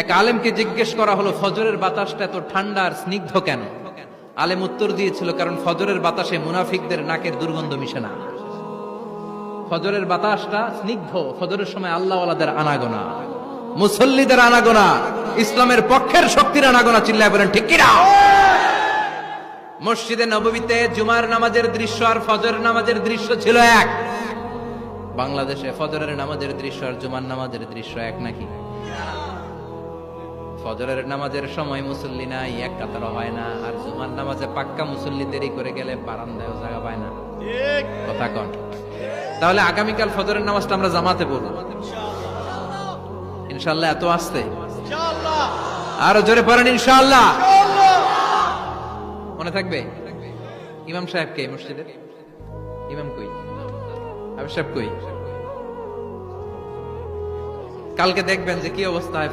এক আলেমকে জিজ্ঞেস করা হলো, ফজরের বাতাসটা এত ঠান্ডা আর স্নিগ্ধ কেন? আলেম উত্তর দিয়েছিল, কারণ ফজরের বাতাসে মুনাফিকদের নাকের দুর্গন্ধ মিশে না। ফজরের বাতাসটা স্নিগ্ধ, ফজরের সময় আল্লাহওয়ালাদের আনাগোনা, মুসল্লিদের আনাগোনা, ইসলামের পক্ষের শক্তির আনাগোনা। চিল্লায় বলেন ঠিক কিনা? মসজিদে নববীতে জুমার নামাজের দৃশ্য আর ফজরের নামাজের দৃশ্য ছিল এক। বাংলাদেশে ফজরের নামাজের দৃশ্য আর জুমার নামাজের দৃশ্য এক নাকি? ফজরের নামাজের সময় মুসল্লি নাই, এক কাতার হয় না, আর জুমার নামাজে পাক্কা মুসল্লি দেরি করে গেলে বারান্দায়ও জায়গা পায় না। কথা কন। তাহলে আগামীকাল ফজরের নামাজটা আমরা জামাতে পড়ব ইনশাআল্লাহ। এত আসতে আরো জোরে পড়েন ইনশাআল্লাহ। মনে থাকবে? ইমাম সাহেব কে মসজিদের? ইমাম কই? আবু সাহেব কই? কালকে দেখবেন যে কি অবস্থা হয়।